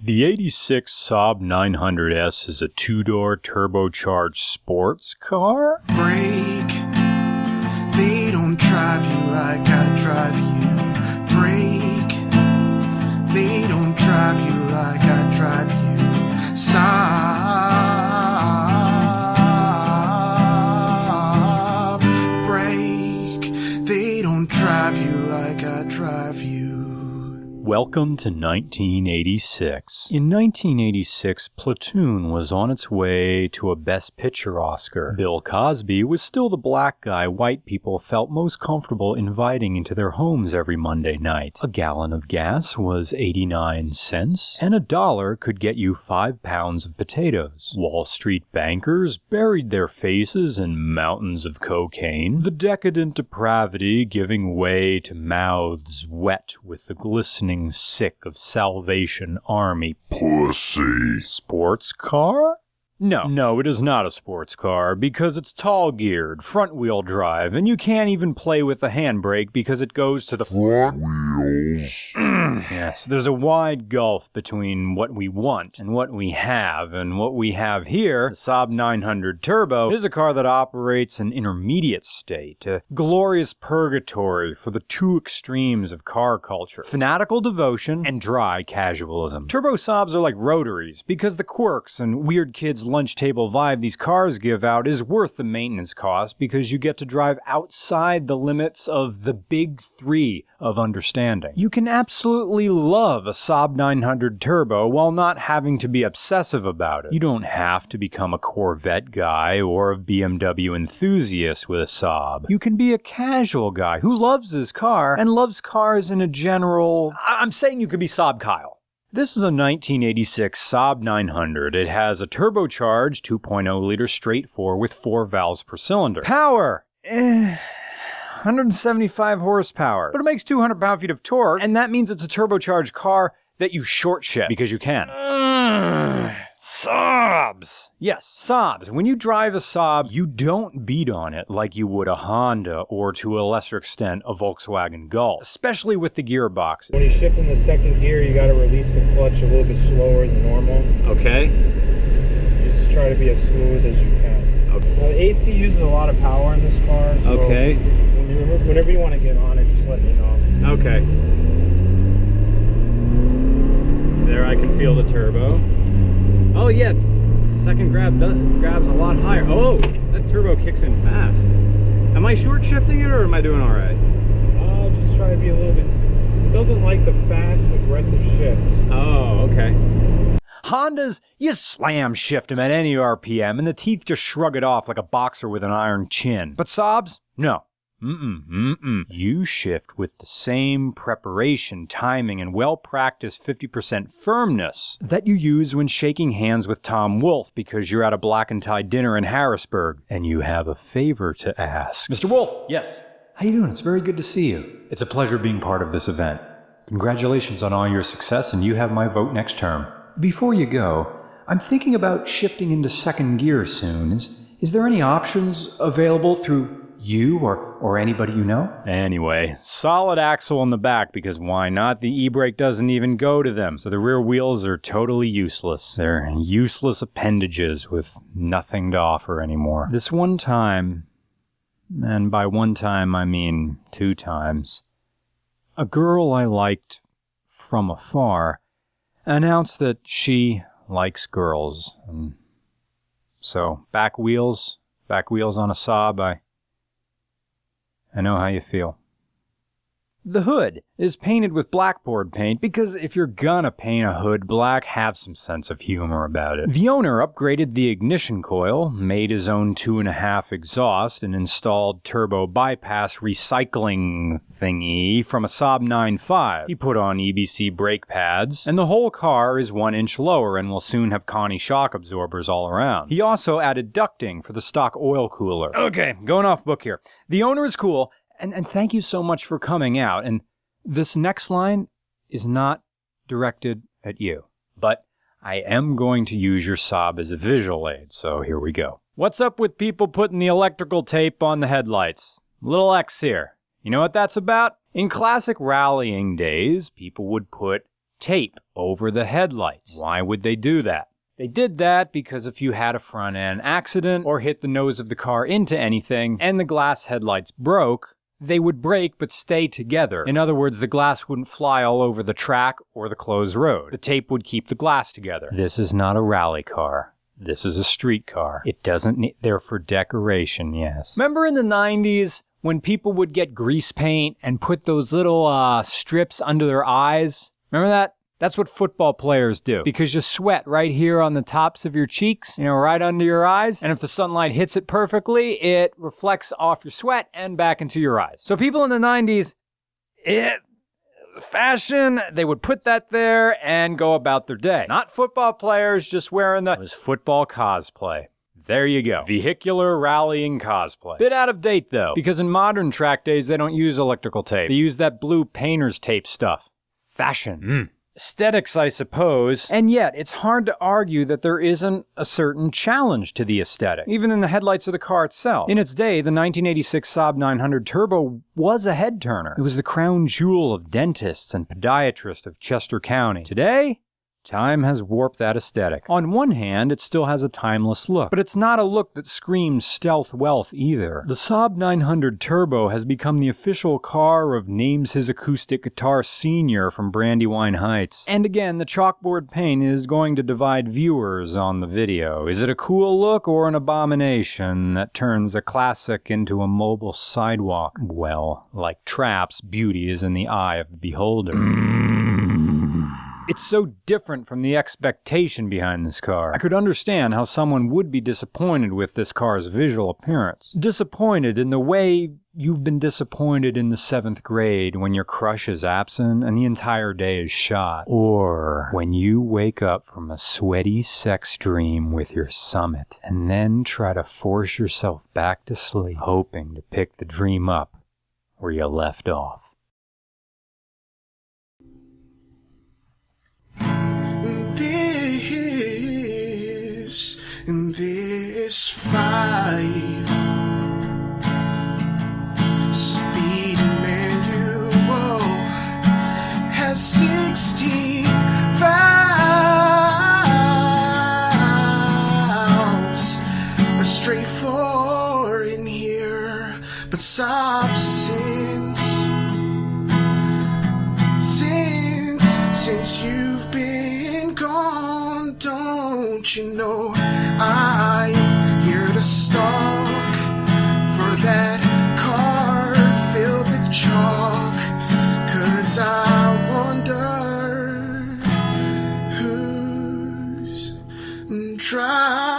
The 86 Saab 900S is a two-door turbocharged sports car? Brake, they don't drive you like I drive you. Brake, they don't drive you like I drive you. Saab, brake, they don't drive you like I drive you. Welcome to 1986. In 1986, Platoon was on its way to a Best Picture Oscar. Bill Cosby was still the black guy white people felt most comfortable inviting into their homes every Monday night. A gallon of gas was 89 cents, and $1 could get you 5 pounds of potatoes. Wall Street bankers buried their faces in mountains of cocaine, the decadent depravity giving way to mouths wet with the glistening sick of Salvation Army pussy. Sports car? No, it is not a sports car because it's tall-geared, front-wheel drive, and you can't even play with the handbrake because it goes to the front wheels. Yes, there's a wide gulf between what we want and what we have, and what we have here, the Saab 900 Turbo, is a car that operates an intermediate state, a glorious purgatory for the two extremes of car culture, fanatical devotion and dry casualism. Turbo Saabs are like rotaries because the quirks and weird kids' lunch table vibe these cars give out is worth the maintenance cost because you get to drive outside the limits of the big three of understanding. You can absolutely love a Saab 900 Turbo while not having to be obsessive about it. You don't have to become a Corvette guy or a BMW enthusiast with a Saab. You can be a casual guy who loves his car and loves cars in a general... I'm saying you could be Saab Kyle. This is a 1986 Saab 900. It has a turbocharged 2.0-liter straight-four with 4 valves per cylinder. Power! 175 horsepower. But it makes 200 pound-feet of torque, and that means it's a turbocharged car that you short-shift because you can. Saabs! Yes, Saabs. When you drive a Saab, you don't beat on it like you would a Honda or, to a lesser extent, a Volkswagen Golf, especially with the gearboxes. When you shift in the second gear, you got to release the clutch a little bit slower than normal. Okay. Just try to be as smooth as you can. Okay. Now, the AC uses a lot of power in this car, so okay. Whenever you want to get on it, just let me know. Okay. There I can feel the turbo. Oh yeah, second grabs a lot higher. Oh, that turbo kicks in fast. Am I short shifting it or am I doing all right? Just try to be a little bit... It doesn't like the fast, aggressive shifts. Oh, okay. Hondas, you slam shift them at any RPM and the teeth just shrug it off like a boxer with an iron chin. But Saabs? No. You shift with the same preparation, timing, and well-practiced 50% firmness that you use when shaking hands with Tom Wolfe because you're at a black and tie dinner in Harrisburg and you have a favor to ask. Mr. Wolfe, yes. How you doing? It's very good to see you. It's a pleasure being part of this event. Congratulations on all your success, and you have my vote next term. Before you go, I'm thinking about shifting into second gear soon. Is there any options available through you or anybody you know? Anyway, solid axle in the back because why not? The e-brake doesn't even go to them, so the rear wheels are totally useless. They're useless appendages with nothing to offer anymore. This one time, and by one time I mean 2 times, a girl I liked from afar announced that she likes girls. And so back wheels on a Saab, I know how you feel. The hood is painted with blackboard paint because if you're gonna paint a hood black, have some sense of humor about it. The owner upgraded the ignition coil, made his own 2.5 exhaust, and installed turbo bypass recycling thingy from a Saab 9.5. He put on EBC brake pads, and the whole car is 1 inch lower and will soon have Connie shock absorbers all around. He also added ducting for the stock oil cooler. Okay, going off book here. The owner is cool, and thank you so much for coming out. And this next line is not directed at you, but I am going to use your Saab as a visual aid, so here we go. What's up with people putting the electrical tape on the headlights? Little X here. You know what that's about? In classic rallying days, people would put tape over the headlights. Why would they do that? They did that because if you had a front-end accident or hit the nose of the car into anything and the glass headlights broke, they would break but stay together. In other words, the glass wouldn't fly all over the track or the closed road. The tape would keep the glass together. This is not a rally car. This is a street car. It doesn't need, they're for decoration, yes. Remember in the 90s when people would get grease paint and put those little strips under their eyes? Remember that? That's what football players do, because you sweat right here on the tops of your cheeks, right under your eyes. And if the sunlight hits it perfectly, it reflects off your sweat and back into your eyes. So people in the 90s, fashion, they would put that there and go about their day. Not football players just wearing it was football cosplay. There you go. Vehicular rallying cosplay. Bit out of date though, because in modern track days, they don't use electrical tape. They use that blue painter's tape stuff. Fashion. Aesthetics, I suppose. And yet, it's hard to argue that there isn't a certain challenge to the aesthetic, even in the headlights of the car itself. In its day, the 1986 Saab 900 Turbo was a head-turner. It was the crown jewel of dentists and podiatrists of Chester County. Today, time has warped that aesthetic. On one hand, it still has a timeless look, but it's not a look that screams stealth wealth either. The Saab 900 Turbo has become the official car of Names His Acoustic Guitar Senior from Brandywine Heights. And again, the chalkboard paint is going to divide viewers on the video. Is it a cool look or an abomination that turns a classic into a mobile sidewalk? Well, like traps, beauty is in the eye of the beholder. It's so different from the expectation behind this car. I could understand how someone would be disappointed with this car's visual appearance. Disappointed in the way you've been disappointed in the 7th grade when your crush is absent and the entire day is shot. Or when you wake up from a sweaty sex dream with your summit and then try to force yourself back to sleep, hoping to pick the dream up where you left off. This 5-speed manual has 16 valves. A straight 4 in here, but Saab since you've been gone, don't you know I'm here to stalk for that car filled with chalk, 'cause I wonder who's driving.